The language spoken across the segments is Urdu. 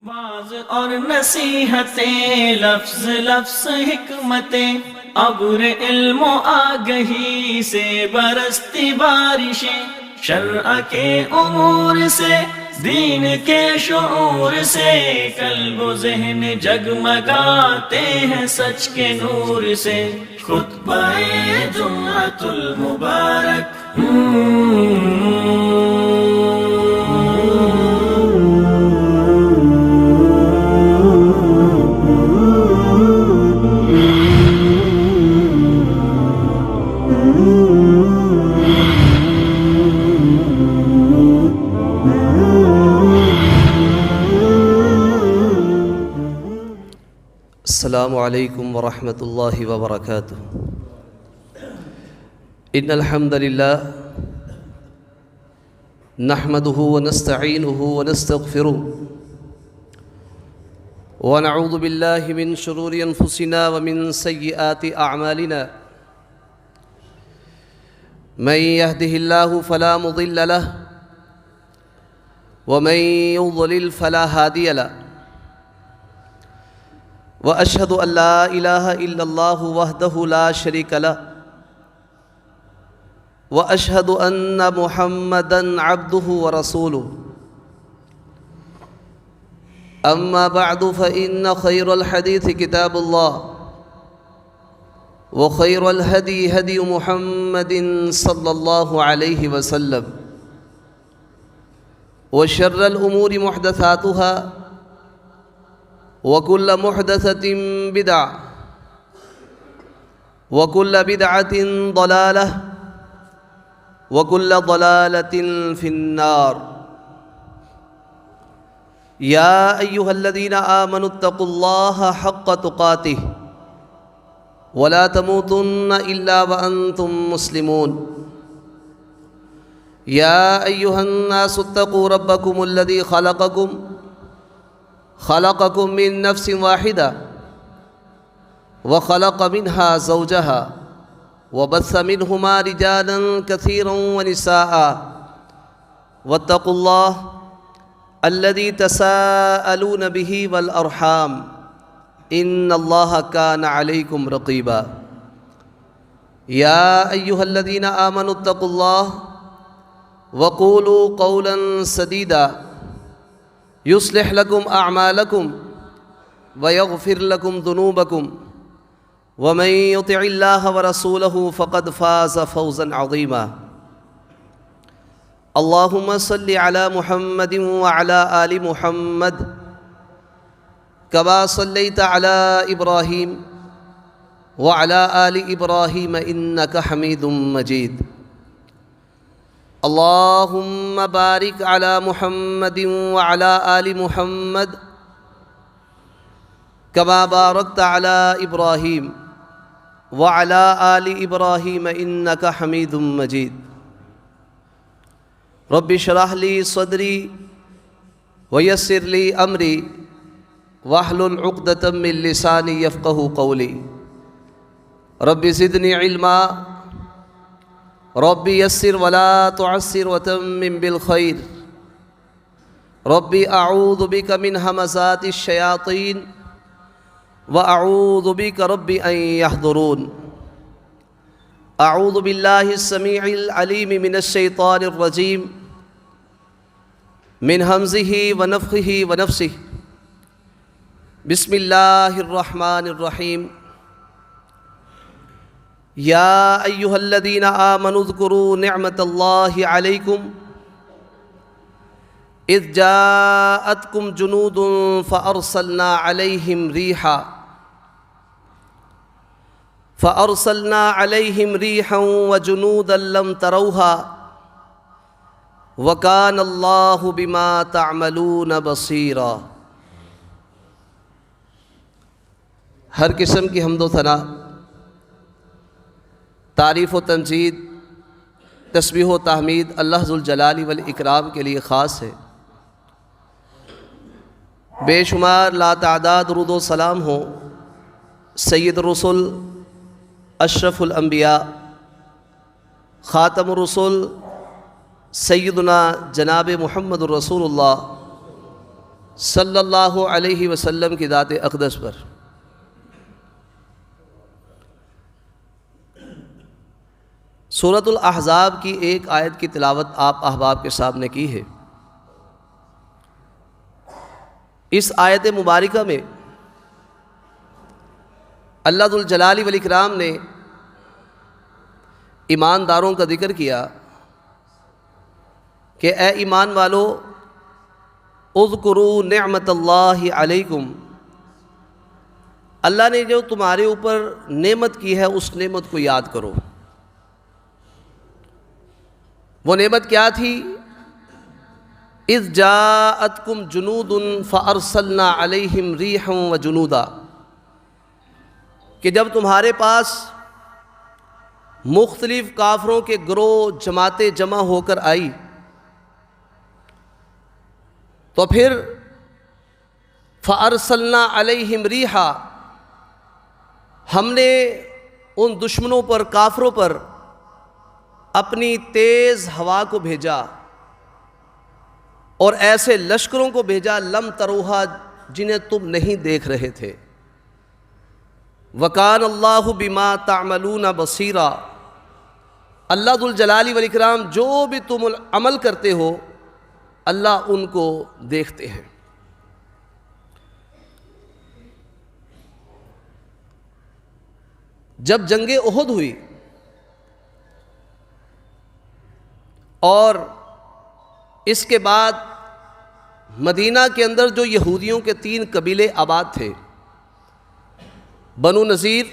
واز اور نصیحتیں، لفظ لفظ حکمتیں، ابر علم و آگہی سے برستی بارشیں، شرع کے امور سے، دین کے شعور سے، قلب و ذہن جگمگاتے ہیں سچ کے نور سے۔ خطبہ جمعۃ المبارک السلام علیکم ورحمۃ اللہ وبرکاتہ۔ ان الحمد للہ نحمده ونستعینه ونستغفره ونعوذ باللہ من شرور انفسنا ومن سیئات اعمالنا، من يهده اللہ فلا مضل له ومن يضلل فلا هادی له، وأشهد أن لا إله إلا الله وحده لا شريك له، وأشهد أن محمدًا عبده ورسوله، أما بعد فإن خير الحديث كتاب الله، وخير الهدي هدي محمد صلى الله عليه وسلم، وشر الأمور محدثاتها، وكل محدثة بدعة، وكل بدعة ضلالة، وكل ضلالة في النار۔ يا أيها الذين آمنوا اتقوا الله حق تقاته ولا تموتن إلا وأنتم مسلمون۔ يا أيها الناس اتقوا ربكم الذي خلقكم من نفس واحدة وخلق منها زوجها وبث منهما رجالا كثيرا ونساء، واتقوا الله الذي تساءلون به والأرحام إن الله كان عليكم رقيبا۔ يا أيها الذين آمنوا اتقوا الله وقولوا قولا سديدا يصلح لكم أعمالكم ويغفر لكم ذنوبكم، ومن يطع الله ورسوله فقد فاز فوزا عظيما۔ اللهم صل على محمد وعلى آل محمد كما صليت على إبراهيم وعلى آل إبراهيم إنك حميد مجيد۔ اللهم بارك على محمد وعلى آل محمد كما باركت على إبراهيم وعلى آل إبراهيم إنك حميد مجيد۔ رب اشرح لي صدري ويسر لي أمري واحلل عقدة من لساني يفقه قولي۔ رب زدني علما، رب يسر ولا تعسر وتمم بالخير، رب أعوذ بك من همزات الشياطين وأعوذ بك رب أن يحضرون۔ أعوذ بالله السميع العليم من الشيطان الرجيم، من همزه ونفخه ونفسه، بسم الله الرحمن الرحيم۔ يا أيها الذين آمنوا اذكروا نعمة الله عليكم إذ جاءتكم جنود فأرسلنا عليهم ريحا وجنودا لم تروها وكان الله بما تعملون بصيرا۔ ہر قسم کی حمد و ثنا، تعریف و تمجید، تسبیح و تحمید اللہ ذوالجلال والاکرام کے لیے خاص ہے۔ بے شمار لاتعداد درود و سلام ہوں سید الرسل، اشرف الانبیاء، خاتم الرسل، سیدنا جناب محمد الرسول اللہ صلی اللہ علیہ وسلم کی ذات اقدس پر۔ سورۃ الاحزاب کی ایک آیت کی تلاوت آپ احباب کے سامنے کی ہے۔ اس آیت مبارکہ میں اللہ ذو الجلال والاکرام نے ایمانداروں کا ذکر کیا کہ اے ایمان والو اذکروا نعمت اللہ علیکم، اللہ نے جو تمہارے اوپر نعمت کی ہے اس نعمت کو یاد کرو۔ وہ نعمت کیا تھی؟ اذ جاءتکم جنود فارسلنا علیہم ریحا وجنودا، کہ جب تمہارے پاس مختلف کافروں کے گروہ جماعتیں جمع ہو کر آئی تو پھر فارسلنا علیہم ریحا، ہم نے ان دشمنوں پر، کافروں پر اپنی تیز ہوا کو بھیجا اور ایسے لشکروں کو بھیجا لم تروہا، جنہیں تم نہیں دیکھ رہے تھے۔ وَكَانَ اللَّهُ بِمَا تَعْمَلُونَ بَصِيرًا، اللہ ذو الجلال والاکرام جو بھی تم عمل کرتے ہو اللہ ان کو دیکھتے ہیں۔ جب جنگ احد ہوئی اور اس کے بعد مدینہ کے اندر جو یہودیوں کے 3 قبیلے آباد تھے، بنو نذیر،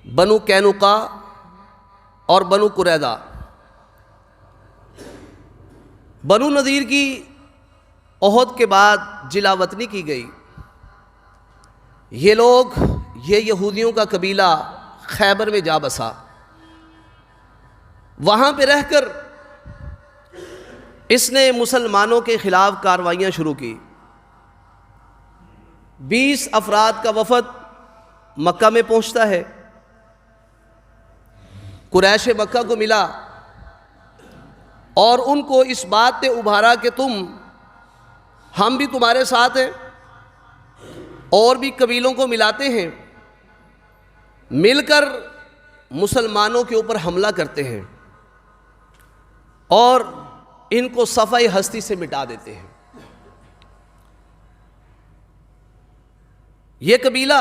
بنو قینقاع اور بنو قریظہ۔ بنو نذیر کی احد کے بعد جلا وطنی کی گئی۔ یہ لوگ، یہ یہودیوں کا قبیلہ خیبر میں جا بسا۔ وہاں پہ رہ کر اس نے مسلمانوں کے خلاف کارروائیاں شروع کی۔ 20 افراد کا وفد مکہ میں پہنچتا ہے، قریش مکہ کو ملا اور ان کو اس بات پہ ابھارا کہ ہم بھی تمہارے ساتھ ہیں، اور بھی قبیلوں کو ملاتے ہیں، مل کر مسلمانوں کے اوپر حملہ کرتے ہیں اور ان کو صفحہ ہستی سے مٹا دیتے ہیں۔ یہ قبیلہ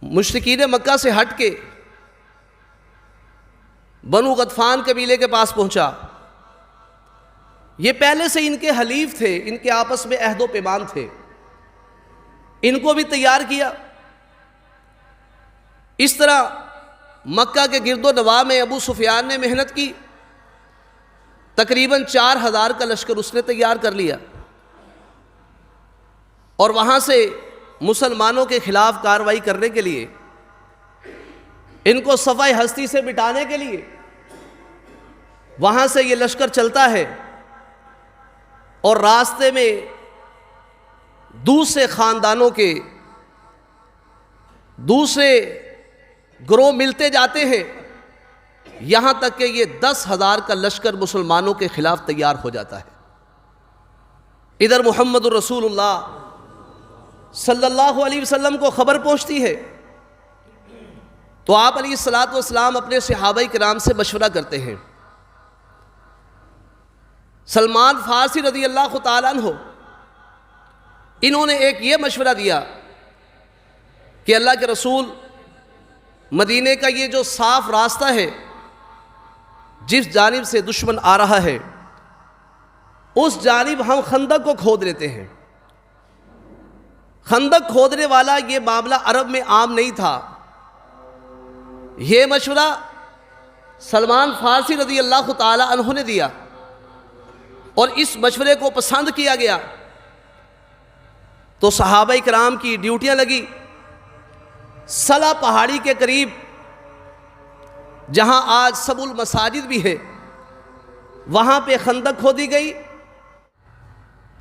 مشرکین مکہ سے ہٹ کے بنو غطفان قبیلے کے پاس پہنچا۔ یہ پہلے سے ان کے حلیف تھے، ان کے آپس میں عہد و پیمان تھے، ان کو بھی تیار کیا۔ اس طرح مکہ کے گرد و نواح میں ابو سفیان نے محنت کی، تقریباً 4000 کا لشکر اس نے تیار کر لیا اور وہاں سے مسلمانوں کے خلاف کارروائی کرنے کے لیے، ان کو صفحہ ہستی سے مٹانے کے لیے وہاں سے یہ لشکر چلتا ہے اور راستے میں دوسرے خاندانوں کے دوسرے گروہ ملتے جاتے ہیں، یہاں تک کہ یہ 10,000 کا لشکر مسلمانوں کے خلاف تیار ہو جاتا ہے۔ ادھر محمد الرسول اللہ صلی اللہ علیہ وسلم کو خبر پہنچتی ہے تو آپ علیہ الصلوۃ والسلام اپنے صحابہ کرام سے مشورہ کرتے ہیں۔ سلمان فارسی رضی اللہ تعالیٰ عنہ، انہوں نے ایک یہ مشورہ دیا کہ اللہ کے رسول، مدینے کا یہ جو صاف راستہ ہے جس جانب سے دشمن آ رہا ہے، اس جانب ہم خندق کو کھود لیتے ہیں۔ خندق کھودنے والا یہ معاملہ عرب میں عام نہیں تھا۔ یہ مشورہ سلمان فارسی رضی اللہ تعالی عنہ نے دیا اور اس مشورے کو پسند کیا گیا تو صحابہ کرام کی ڈیوٹیاں لگی۔ سلا پہاڑی کے قریب، جہاں آج سب المساجد بھی ہے، وہاں پہ خندق کھودی گئی۔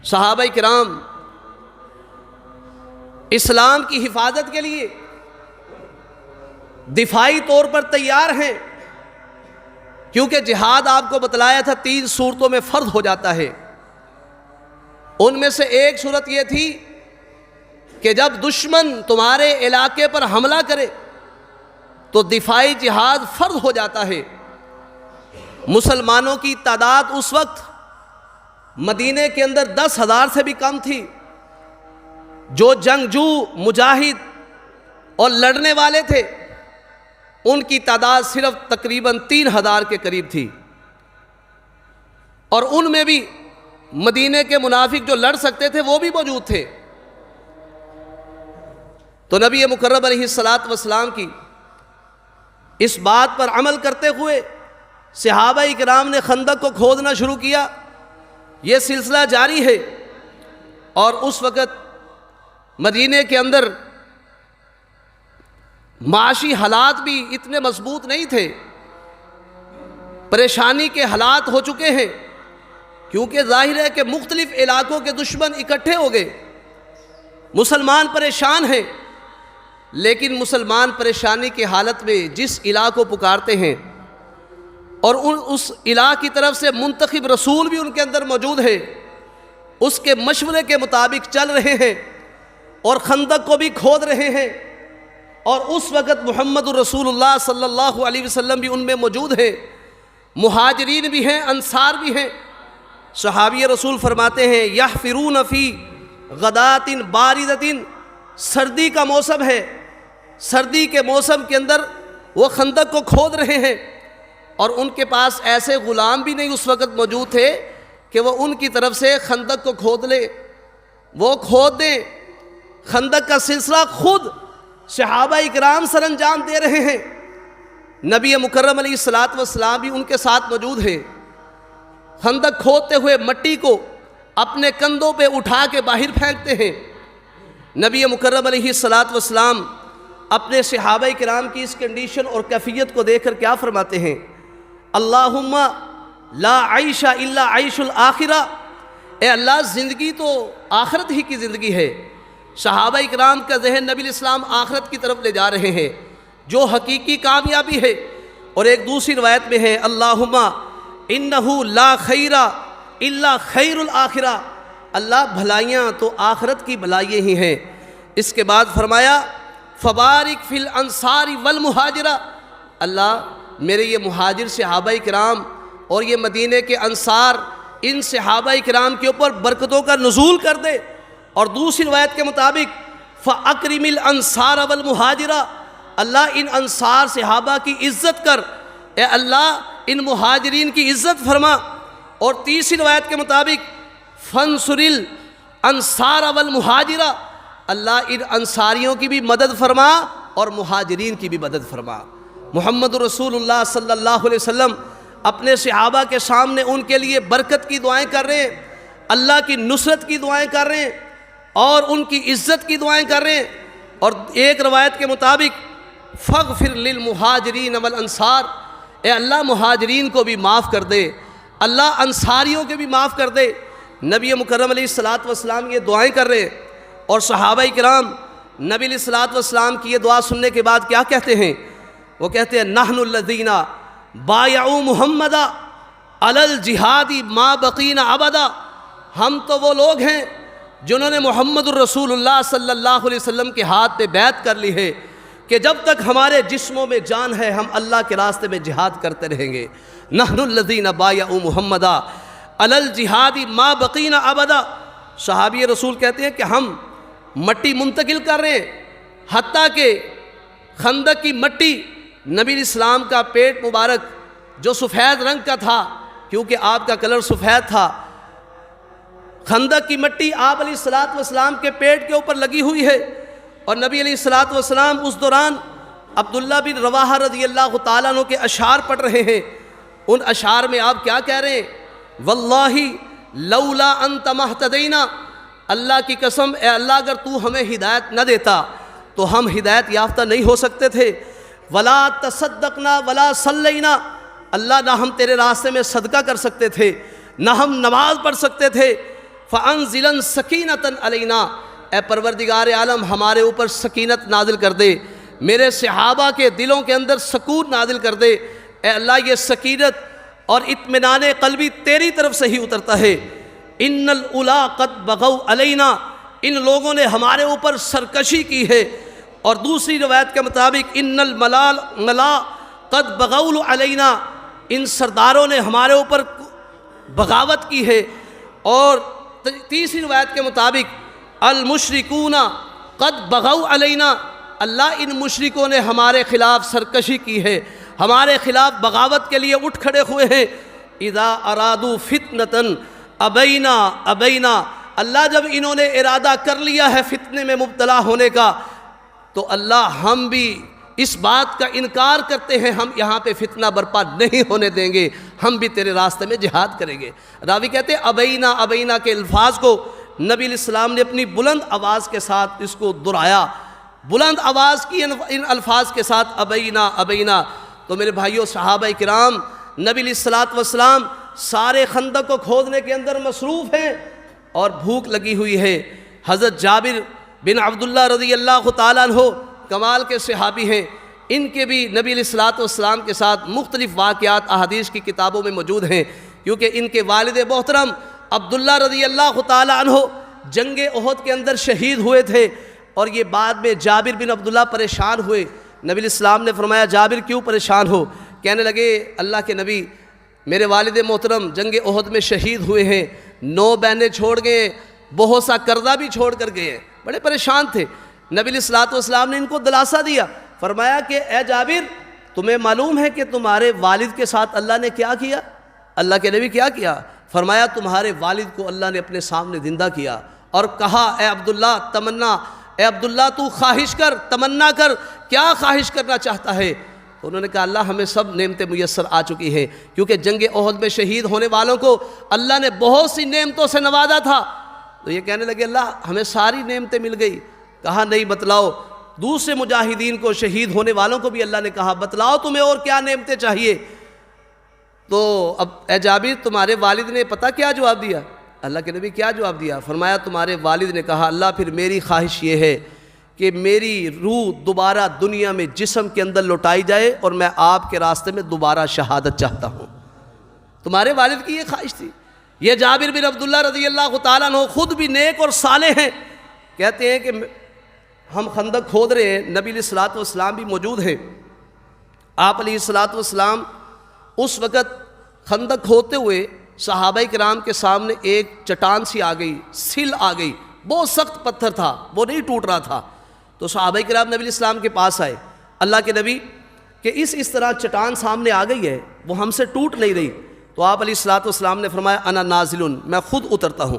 صحابہ کرام اسلام کی حفاظت کے لیے دفاعی طور پر تیار ہیں، کیونکہ جہاد آپ کو بتلایا تھا 3 صورتوں میں فرض ہو جاتا ہے۔ ان میں سے ایک صورت یہ تھی کہ جب دشمن تمہارے علاقے پر حملہ کرے تو دفاعی جہاد فرض ہو جاتا ہے۔ مسلمانوں کی تعداد اس وقت مدینے کے اندر 10,000 سے بھی کم تھی۔ جو جنگجو مجاہد اور لڑنے والے تھے ان کی تعداد صرف تقریباً 3,000 کے قریب تھی، اور ان میں بھی مدینے کے منافق جو لڑ سکتے تھے وہ بھی موجود تھے۔ تو نبی مکرم علیہ الصلاۃ والسلام کی اس بات پر عمل کرتے ہوئے صحابہ کرام نے خندق کو کھودنا شروع کیا۔ یہ سلسلہ جاری ہے، اور اس وقت مدینے کے اندر معاشی حالات بھی اتنے مضبوط نہیں تھے، پریشانی کے حالات ہو چکے ہیں، کیونکہ ظاہر ہے کہ مختلف علاقوں کے دشمن اکٹھے ہو گئے، مسلمان پریشان ہیں۔ لیکن مسلمان پریشانی کی حالت میں جس الہ کو پکارتے ہیں اور اس الہ کی طرف سے منتخب رسول بھی ان کے اندر موجود ہے، اس کے مشورے کے مطابق چل رہے ہیں اور خندق کو بھی کھود رہے ہیں، اور اس وقت محمد الرسول اللہ صلی اللہ علیہ وسلم بھی ان میں موجود ہیں، مہاجرین بھی ہیں، انصار بھی ہیں۔ صحابی رسول فرماتے ہیں یحفرون فی غدات باردۃ، سردی کا موسم ہے، سردی کے موسم کے اندر وہ خندق کو کھود رہے ہیں، اور ان کے پاس ایسے غلام بھی نہیں اس وقت موجود تھے کہ وہ ان کی طرف سے خندق کو کھود لے، وہ کھود دیں۔ خندق کا سلسلہ خود صحابہ اکرام سر انجام دے رہے ہیں، نبی مکرم علیہ الصلاۃ والسلام بھی ان کے ساتھ موجود ہیں۔ خندق کھودتے ہوئے مٹی کو اپنے کندھوں پہ اٹھا کے باہر پھینکتے ہیں۔ نبی مکرم علیہ الصلاۃ والسلام اپنے صحابہ کرام کی اس کنڈیشن اور کیفیت کو دیکھ کر کیا فرماتے ہیں؟ اللہم لا عیش الا عیش الآخرہ، اے اللہ زندگی تو آخرت ہی کی زندگی ہے۔ صحابہ اکرام کا ذہن نبی الاسلام آخرت کی طرف لے جا رہے ہیں، جو حقیقی کامیابی ہے۔ اور ایک دوسری روایت میں ہے اللہم انہ لا خیر الا خیر الآخرہ، اللہ بھلائیاں تو آخرت کی بھلائیاں ہی ہیں۔ اس کے بعد فرمایا فبارک فی الانصار والمہاجرہ، اللہ میرے یہ مہاجر صحابہ کرام اور یہ مدینے کے انصار، ان صحابہ کرام کے اوپر برکتوں کا نزول کر دے۔ اور دوسری روایت کے مطابق فَأَكْرِمِ الْأَنصَارَ وَالْمُهَاجِرَ، اللہ ان انصار صحابہ کی عزت کر، اے اللہ ان مہاجرین کی عزت فرما۔ اور تیسری روایت کے مطابق فَانْصُرِ الْأَنصَارَ وَالْمُهَاجِرَ، اللہ ان انصاریوں کی بھی مدد فرما اور مہاجرین کی بھی مدد فرما۔ محمد رسول اللہ صلی اللہ علیہ وسلم اپنے صحابہ کے سامنے ان کے لیے برکت کی دعائیں کر رہے ہیں، اللہ کی نصرت کی دعائیں کر رہے ہیں، اور ان کی عزت کی دعائیں کر رہے ہیں۔ اور ایک روایت کے مطابق فَاغْفِرْ لِلْمُهَاجِرِينَ وَالْأَنصَارِ، اے اللہ مہاجرین کو بھی معاف کر دے، اللہ انصاریوں کے بھی معاف کر دے۔ نبی مکرم علیہ الصلاۃ والسلام یہ دعائیں کر رہے ہیں، اور صحابہ کرام نبی علیہ الصلاۃ والسلام کی یہ دعا سننے کے بعد کیا کہتے ہیں؟ وہ کہتے ہیں نحن الذین بایعوا محمدا علی الجہاد ما بقینا ابدا، ہم تو وہ لوگ ہیں جنہوں نے محمد الرسول اللہ صلی اللہ علیہ وسلم کے ہاتھ پہ بیعت کر لی ہے کہ جب تک ہمارے جسموں میں جان ہے ہم اللہ کے راستے میں جہاد کرتے رہیں گے۔ نحن الذین بایعوا محمدا علی الجہاد ما بقینا ابدا، صحابی رسول کہتے ہیں کہ ہم مٹی منتقل کر رہے ہیں، حتیٰ کہ خندق کی مٹی نبی اسلام کا پیٹ مبارک جو سفید رنگ کا تھا، کیونکہ آپ کا کلر سفید تھا، خندق کی مٹی آپ علیہ الصلاۃ والسلام کے پیٹ کے اوپر لگی ہوئی ہے۔ اور نبی علیہ الصلاۃ والسلام اس دوران عبداللہ بن رواحہ رضی اللہ تعالیٰ عنہ کے اشعار پڑھ رہے ہیں۔ ان اشعار میں آپ کیا کہہ رہے ہیں؟ واللہ لولا انت مہتدینا، اللہ کی قسم اے اللہ اگر تو ہمیں ہدایت نہ دیتا تو ہم ہدایت یافتہ نہیں ہو سکتے تھے۔ ولا تصدقنا ولا صلینا، اللہ نہ ہم تیرے راستے میں صدقہ کر سکتے تھے نہ ہم نماز پڑھ سکتے تھے۔ فانزلن سکینۃ علینا، اے پروردگار عالم ہمارے اوپر سکینت نازل کر دے، میرے صحابہ کے دلوں کے اندر سکون نازل کر دے۔ اے اللہ یہ سکینت اور اطمینان قلبی تیری طرف سے ہی اترتا ہے۔ ان الاولا قد بغوا علینا، ان لوگوں نے ہمارے اوپر سرکشی کی ہے۔ اور دوسری روایت کے مطابق ان الملا قد بغوا علینا، ان سرداروں نے ہمارے اوپر بغاوت کی ہے۔ اور تیسری روایت کے مطابق المشرکون قد بغوا علینا، اللہ ان مشرکوں نے ہمارے خلاف سرکشی کی ہے، ہمارے خلاف بغاوت کے لیے اٹھ کھڑے ہوئے ہیں۔ اذا ارادوا فتنة ابینا ابینا، اللہ جب انہوں نے ارادہ کر لیا ہے فتنے میں مبتلا ہونے کا، تو اللہ ہم بھی اس بات کا انکار کرتے ہیں، ہم یہاں پہ فتنہ برپا نہیں ہونے دیں گے، ہم بھی تیرے راستے میں جہاد کریں گے۔ راوی کہتے ہیں ابینا ابینا کے الفاظ کو نبی علیہ السلام نے اپنی بلند آواز کے ساتھ اس کو دہرایا، بلند آواز کی ان الفاظ کے ساتھ ابینا ابینا۔ تو میرے بھائیوں صحابہ کرام، نبی علیہ السلام سارے خندق کو کھودنے کے اندر مصروف ہیں اور بھوک لگی ہوئی ہے۔ حضرت جابر بن عبداللہ رضی اللہ تعالیٰ عنہ کمال کے صحابی ہیں، ان کے بھی نبی علیہ السلام کے ساتھ مختلف واقعات احادیث کی کتابوں میں موجود ہیں، کیونکہ ان کے والد محترم عبداللہ رضی اللہ تعالیٰ عنہ جنگ احد کے اندر شہید ہوئے تھے، اور یہ بعد میں جابر بن عبداللہ پریشان ہوئے۔ نبی علیہ السلام نے فرمایا جابر کیوں پریشان ہو؟ کہنے لگے اللہ کے نبی، میرے والد محترم جنگ احد میں شہید ہوئے ہیں، 9 بہنیں چھوڑ گئے، بہت سا قرضہ بھی چھوڑ کر گئے ہیں، بڑے پریشان تھے۔ نبی علیہ السلام نے ان کو دلاسا دیا، فرمایا کہ اے جابر، تمہیں معلوم ہے کہ تمہارے والد کے ساتھ اللہ نے کیا کیا؟ اللہ کے نبی کیا کیا؟ فرمایا تمہارے والد کو اللہ نے اپنے سامنے زندہ کیا، اور کہا اے عبداللہ تمنا، اے عبداللہ تو خواہش کر، تمنا کر، کیا خواہش کرنا چاہتا ہے؟ تو انہوں نے کہا اللہ ہمیں سب نعمتیں میسر آ چکی ہیں، کیونکہ جنگ احد میں شہید ہونے والوں کو اللہ نے بہت سی نعمتوں سے نوازا تھا۔ تو یہ کہنے لگے اللہ ہمیں ساری نعمتیں مل گئی۔ کہا نہیں، بتلاؤ۔ دوسرے مجاہدین کو، شہید ہونے والوں کو بھی اللہ نے کہا بتلاؤ تمہیں اور کیا نعمتیں چاہیے؟ تو اب اے جابر تمہارے والد نے پتہ کیا جواب دیا؟ اللہ کے نبی کیا جواب دیا؟ فرمایا تمہارے والد نے کہا اللہ پھر میری خواہش یہ ہے کہ میری روح دوبارہ دنیا میں جسم کے اندر لوٹائی جائے اور میں آپ کے راستے میں دوبارہ شہادت چاہتا ہوں۔ تمہارے والد کی یہ خواہش تھی۔ یہ جابر بن عبداللہ رضی اللہ تعالیٰ عنہ خود بھی نیک اور صالح ہیں، کہتے ہیں کہ ہم خندق کھود رہے ہیں، نبی علیہ السلام بھی موجود ہیں۔ آپ علیہ السلام اس وقت خندق کھودتے ہوئے صحابہ کرام کے سامنے ایک چٹان سی آ گئی، سل آ گئی، بہت سخت پتھر تھا، وہ نہیں ٹوٹ رہا تھا۔ تو صحابہ کرام نبی علیہ السلام کے پاس آئے، اللہ کے نبی کہ اس طرح چٹان سامنے آ گئی ہے، وہ ہم سے ٹوٹ نہیں رہی۔ تو آپ علیہ السلام نے فرمایا انا نازل، میں خود اترتا ہوں۔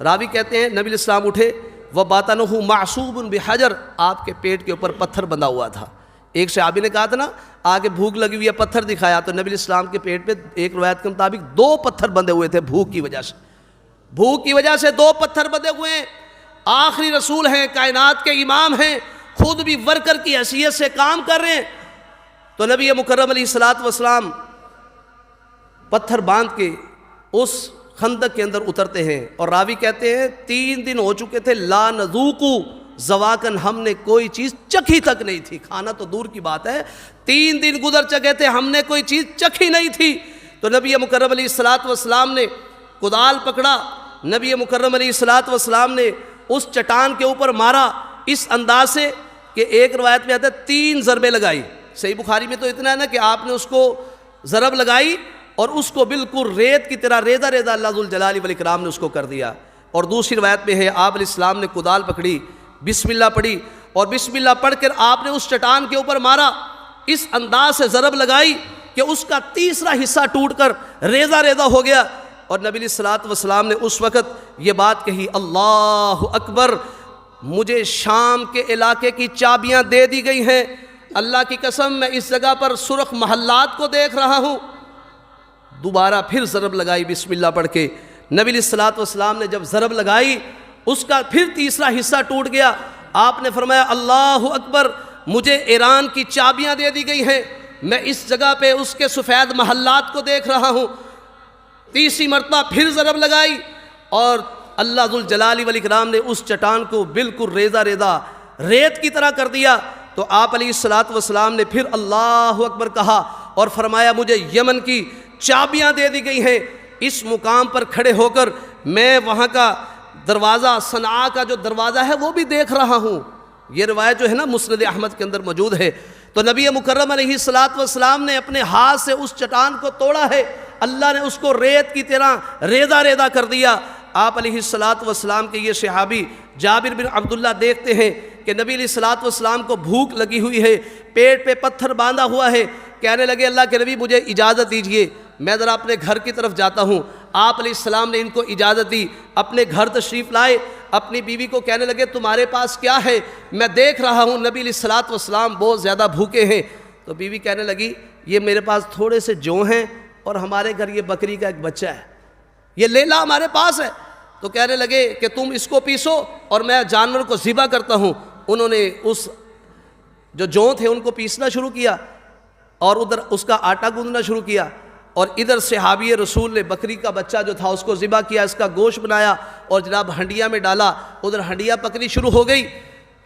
راوی کہتے ہیں نبی علیہ السلام اٹھے، وَبَاطَنُهُ مَعْصُوبٌ بِحَجَرٍ، آپ کے پیٹ کے اوپر پتھر بندھا ہوا تھا۔ ایک صحابی نے کہا تھا نا آگے بھوک لگی ہوئی ہے، پتھر دکھایا، تو نبی علیہ السلام کے پیٹ پہ ایک روایت کے مطابق 2 پتھر بندھے ہوئے تھے بھوک کی وجہ سے۔ بھوک کی وجہ سے 2 پتھر بندھے ہوئے ہیں۔ آخری رسول ہیں، کائنات کے امام ہیں، خود بھی ورکر کی حیثیت سے کام کر رہے ہیں۔ تو نبی مکرم علیہ السلام پتھر باندھ کے اس خندق کے اندر اترتے ہیں، اور راوی کہتے ہیں 3 دن ہو چکے تھے، لا نذوقو زواکن، ہم نے کوئی چیز چکھی تک نہیں تھی، کھانا تو دور کی بات ہے، 3 دن گزر چکے تھے، ہم نے کوئی چیز چکھی نہیں تھی۔ تو نبی مکرم علیہ السلام نے کدال پکڑا، نبی مکرم علیہ السلام نے اس چٹان کے اوپر مارا اس انداز سے کہ ایک روایت میں آتا ہے 3 ضربیں لگائی۔ صحیح بخاری میں تو اتنا ہے نا کہ آپ نے اس کو ضرب لگائی اور اس کو بالکل ریت کی طرح ریزہ ریزہ اللہ ذوالجلال والاکرام نے اس کو کر دیا۔ اور دوسری روایت میں ہے آپ علیہ السلام نے کدال پکڑی، بسم اللہ پڑھی، اور بسم اللہ پڑھ کر آپ نے اس چٹان کے اوپر مارا، اس انداز سے ضرب لگائی کہ اس کا تیسرا حصہ ٹوٹ کر ریزہ ریزہ ہو گیا۔ اور نبی علیہ السلام نے اس وقت یہ بات کہی، اللہ اکبر، مجھے شام کے علاقے کی چابیاں دے دی گئی ہیں، اللہ کی قسم میں اس جگہ پر سرخ محلات کو دیکھ رہا ہوں۔ دوبارہ پھر ضرب لگائی بسم اللہ پڑھ کے، نبی علیہ السلام نے جب ضرب لگائی اس کا پھر تیسرا حصہ ٹوٹ گیا۔ آپ نے فرمایا اللہ اکبر، مجھے ایران کی چابیاں دے دی گئی ہیں، میں اس جگہ پہ اس کے سفید محلات کو دیکھ رہا ہوں۔ تیسری مرتبہ پھر ضرب لگائی اور اللہ ذوالجلال والاکرام نے اس چٹان کو بالکل ریزہ ریزہ ریت کی طرح کر دیا۔ تو آپ علیہ السلام نے پھر اللہ اکبر کہا اور فرمایا مجھے یمن کی چابیاں دے دی گئی ہیں، اس مقام پر کھڑے ہو کر میں وہاں کا دروازہ صنعاء کا جو دروازہ ہے وہ بھی دیکھ رہا ہوں. یہ روایت جو ہے نا مسند احمد کے اندر موجود ہے. تو نبی مکرم علیہ السلام نے اپنے ہاتھ سے اس چٹان کو توڑا ہے, اللہ نے اس کو ریت کی طرح ریزہ ریزہ کر دیا. آپ علیہ السلام کے یہ صحابی جابر بن عبداللہ دیکھتے ہیں کہ نبی علیہ السلام کو بھوک لگی ہوئی ہے, پیٹ پہ پتھر باندھا ہوا ہے. کہنے لگے اللہ کے نبی مجھے اجازت دیجئے, میں ذرا اپنے گھر کی طرف جاتا ہوں. آپ علیہ السلام نے ان کو اجازت دی, اپنے گھر تشریف لائے. اپنی بیوی کو کہنے لگے تمہارے پاس کیا ہے, میں دیکھ رہا ہوں نبی علیہ السلام بہت زیادہ بھوکے ہیں. تو بیوی کہنے لگی یہ میرے پاس تھوڑے سے جو ہیں اور ہمارے گھر یہ بکری کا ایک بچہ ہے, یہ لیلا ہمارے پاس ہے. تو کہنے لگے کہ تم اس کو پیسو اور میں جانور کو ذبح کرتا ہوں. انہوں نے اس جو جوں تھے ان کو پیسنا شروع کیا اور ادھر اس کا آٹا گوندنا شروع کیا, اور ادھر صحابی رسول نے بکری کا بچہ جو تھا اس کو ذبح کیا, اس کا گوشت بنایا اور جناب ہنڈیا میں ڈالا. ادھر ہنڈیا پکنی شروع ہو گئی,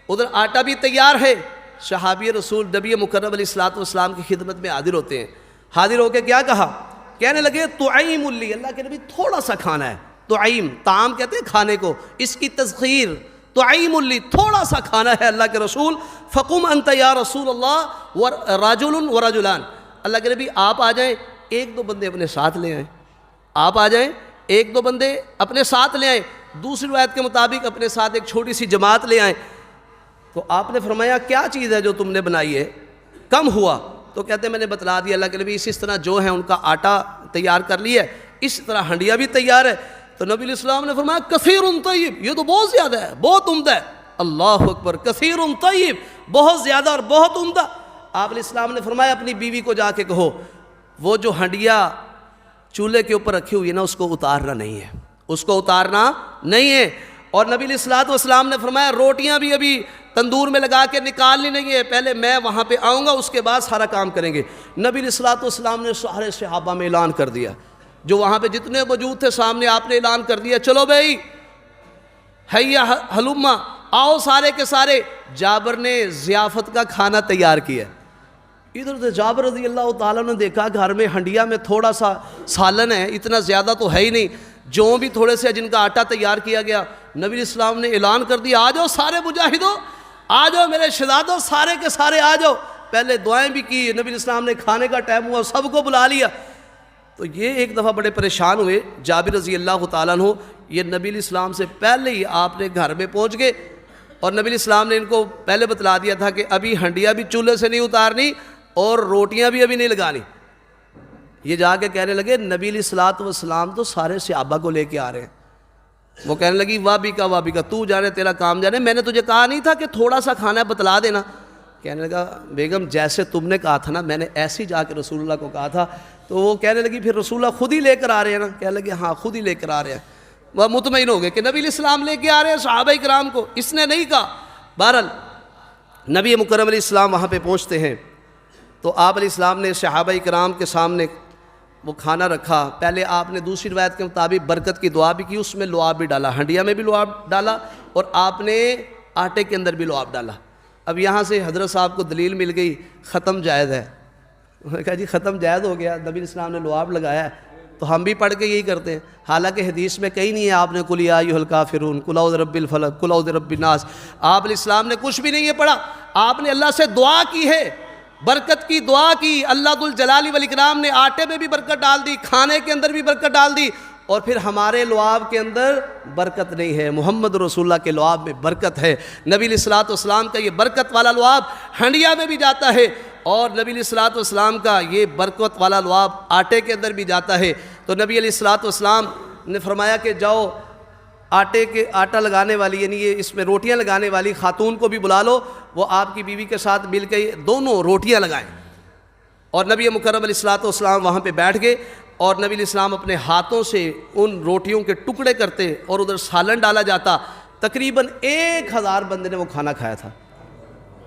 ادھر آٹا بھی تیار ہے. صحابی رسول نبی مکرم علیہ السلام کی خدمت میں حاضر ہوتے ہیں. حاضر ہو کے کیا کہا, کہنے لگے طعیم لی, اللہ کے نبی تھوڑا سا کھانا ہے. طعیم طعام کہتے ہیں کھانے کو, اس کی تذخیر طعیم لی, تھوڑا سا کھانا ہے اللہ کے رسول. فقم انت یا رسول اللہ رجل ورجلان, اللہ کے نبی آپ آ جائیں, ایک دو بندے اپنے ساتھ لے آئیں. آپ آ جائیں, ایک دو بندے اپنے ساتھ لے آئیں. دوسری روایت کے مطابق اپنے ساتھ ایک چھوٹی سی جماعت لے آئیں. تو آپ نے فرمایا کیا چیز ہے جو تم نے بنائی ہے, کم ہوا؟ تو کہتے ہیں میں نے بتلا دیا اللہ کے نبی, اس طرح جو ہے ان کا آٹا تیار کر لیا ہے, اس طرح ہنڈیا بھی تیار ہے. تو نبی علیہ السلام نے فرمایا کثیر طیب, یہ تو بہت زیادہ ہے, بہت عمدہ ہے. اللہ اکبر, کثیر طیب, بہت زیادہ اور بہت عمدہ. آپ علیہ السلام نے فرمایا اپنی بیوی کو جا کے کہو وہ جو ہنڈیا چولہے کے اوپر رکھی ہوئی ہے نا اس کو اتارنا نہیں ہے, اس کو اتارنا نہیں ہے. اور نبی علیہ السلام نے فرمایا روٹیاں بھی ابھی تندور میں لگا کے نکالنی نہیں ہے, پہلے میں وہاں پہ آؤں گا اس کے بعد سارا کام کریں گے. نبی علیہ السلام نے سارے صحابہ میں اعلان کر دیا, جو وہاں پہ جتنے موجود تھے سامنے آپ نے اعلان کر دیا چلو بھائی حیا حلما, آؤ سارے کے سارے. جابر نے ضیافت کا کھانا تیار کیا. ادھر سے جابر رضی اللہ تعالیٰ نے دیکھا گھر میں ہنڈیا میں تھوڑا سا سالن ہے, اتنا زیادہ تو ہے ہی نہیں, جو بھی تھوڑے سے جن کا آٹا تیار کیا گیا. نبی علیہ السلام نے اعلان کر دیا آ جاؤ سارے مجاہدوں, آ جاؤ میرے شہزادوں, سارے کے سارے آ جاؤ. پہلے دعائیں بھی کی, نبی علیہ السلام نے کھانے کا ٹائم ہوا سب کو بلا لیا. تو یہ ایک دفعہ بڑے پریشان ہوئے جابر رضی اللہ تعالیٰ عنہ, یہ نبی علیہ السلام سے پہلے ہی آپ نے گھر میں پہنچ گئے, اور نبی علیہ السلام نے ان کو پہلے بتلا دیا تھا کہ ابھی ہنڈیا بھی چولہے سے نہیں اتارنی اور روٹیاں بھی ابھی نہیں لگانی. یہ جا کے کہنے لگے نبی علیہ السلام تو سارے صحابہ کو لے کے آ رہے ہیں. وہ کہنے لگی وابی کا تو جانے تیرا کام جانے, میں نے تجھے کہا نہیں تھا کہ تھوڑا سا کھانا ہے بتلا دینا. کہنے لگا بیگم جیسے تم نے کہا تھا نا میں نے ایسے ہی جا کے رسول اللہ کو کہا تھا. تو وہ کہنے لگی پھر رسول اللہ خود ہی لے کر آ رہے ہیں نا؟ کہنے لگے ہاں خود ہی لے کر آ رہے ہیں. وہ مطمئن ہو گئے کہ نبی علیہ السلام لے کے آ رہے ہیں صحابہ کرام کو, اس نے نہیں کہا. بہرحال نبی مکرم علیہ السلام وہاں پہ پہنچتے ہیں تو آپ علیہ السلام نے صحابہ کرام کے سامنے وہ کھانا رکھا. پہلے آپ نے دوسری روایت کے مطابق برکت کی دعا بھی کی, اس میں لعاب بھی ڈالا, ہنڈیا میں بھی لعاب ڈالا اور آپ نے آٹے کے اندر بھی لعاب ڈالا. اب یہاں سے حضرت صاحب کو دلیل مل گئی ختم جائز ہے. انہوں نے کہا جی ختم جائز ہو گیا, نبی اسلام نے لعاب لگایا ہے تو ہم بھی پڑھ کے یہی کرتے ہیں. حالانکہ حدیث میں کہیں نہیں ہے آپ نے قل یا ایھا الکافرون قل اعوذ برب الفلق قل اعوذ برب الناس, آپ علیہ السلام نے کچھ بھی نہیں ہے پڑھا. آپ نے اللہ سے دعا کی ہے, برکت کی دعا کی. اللہ ذو الجلال والاکرام نے آٹے میں بھی برکت ڈال دی, کھانے کے اندر بھی برکت ڈال دی. اور پھر ہمارے لعاب کے اندر برکت نہیں ہے, محمد رسول اللہ کے لعاب میں برکت ہے. نبی علیہ السلام کا یہ برکت والا لعاب ہنڈیا میں بھی جاتا ہے, اور نبی علیہ السلام کا یہ برکت والا لعاب آٹے کے اندر بھی جاتا ہے. تو نبی علیہ السلام نے فرمایا کہ جاؤ آٹا لگانے والی یعنی یہ اس میں روٹیاں لگانے والی خاتون کو بھی بلا لو, وہ آپ کی بیوی کے ساتھ مل کے دونوں روٹیاں لگائیں. اور نبی مکرم علیہ السلام وہاں پہ بیٹھ گئے, اور نبی علیہ السلام اپنے ہاتھوں سے ان روٹیوں کے ٹکڑے کرتے اور ادھر سالن ڈالا جاتا. تقریباً 1000 بندے نے وہ کھانا کھایا تھا.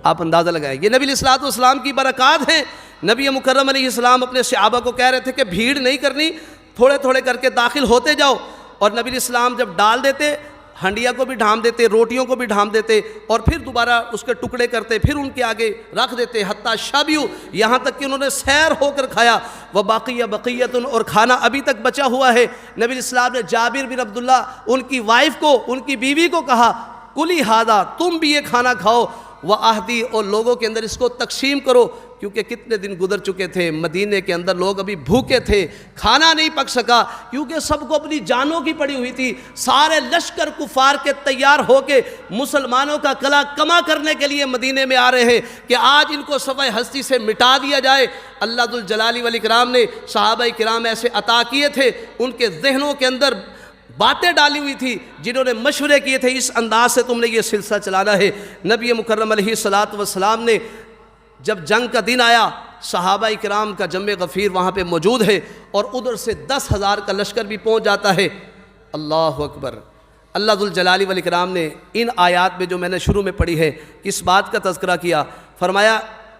آپ اندازہ لگائیں, یہ نبی علیہ السلام کی برکات ہیں. نبی مکرم علیہ السلام اپنے صحابہ کو کہہ رہے تھے کہ بھیڑ نہیں کرنی, تھوڑے تھوڑے کر کے داخل ہوتے جاؤ. اور نبی علیہ السلام جب ڈال دیتے ہنڈیا کو بھی ڈھام دیتے، روٹیوں کو بھی ڈھام دیتے اور پھر دوبارہ اس کے ٹکڑے کرتے، پھر ان کے آگے رکھ دیتے، حتیٰ شابیو، یہاں تک کہ انہوں نے سیر ہو کر کھایا، وہ باقیہ بقیتن، اور کھانا ابھی تک بچا ہوا ہے۔ نبی اسلام نے جابر بن عبداللہ ان کی وائف کو، ان کی بیوی کو کہا کلی ہادہ، تم بھی یہ کھانا کھاؤ، وآہدی، اور لوگوں کے اندر اس کو تقسیم کرو، کیونکہ کتنے دن گزر چکے تھے، مدینے کے اندر لوگ ابھی بھوکے تھے، کھانا نہیں پک سکا، کیونکہ سب کو اپنی جانوں کی پڑی ہوئی تھی، سارے لشکر کفار کے تیار ہو کے مسلمانوں کا کلا کما کرنے کے لیے مدینے میں آ رہے ہیں کہ آج ان کو صفحہ ہستی سے مٹا دیا جائے۔ اللہ ذوالجلال والاکرام نے صحابہ کرام ایسے عطا کیے تھے، ان کے ذہنوں کے اندر باتیں ڈالی ہوئی تھی، جنہوں نے مشورے کیے تھے اس انداز سے تم نے یہ سلسلہ چلانا ہے۔ نبی مکرم علیہ السلام نے جب جنگ کا دن آیا، صحابہ کرام کا جمع غفیر وہاں پہ موجود ہے اور ادھر سے 10,000 کا لشکر بھی پہنچ جاتا ہے۔ اللہ اکبر۔ اللہ ذوالجلال والاکرام نے ان آیات میں جو میں نے شروع میں پڑھی ہے کس بات کا تذکرہ کیا؟ فرمایا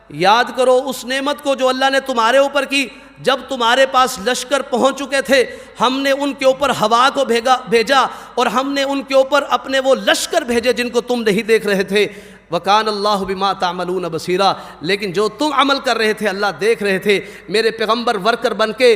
یاد کرو اس نعمت کو جو اللہ نے تمہارے اوپر کی، جب تمہارے پاس لشکر پہنچ چکے تھے، ہم نے ان کے اوپر ہوا کو بھیجا اور ہم نے ان کے اوپر اپنے وہ لشکر بھیجے جن کو تم نہیں دیکھ رہے تھے۔ وَكَانَ اللَّهُ بِمَا تَعْمَلُونَ بَصِيرًا، لیکن جو تم عمل کر رہے تھے اللہ دیکھ رہے تھے۔ میرے پیغمبر ورکر بن کے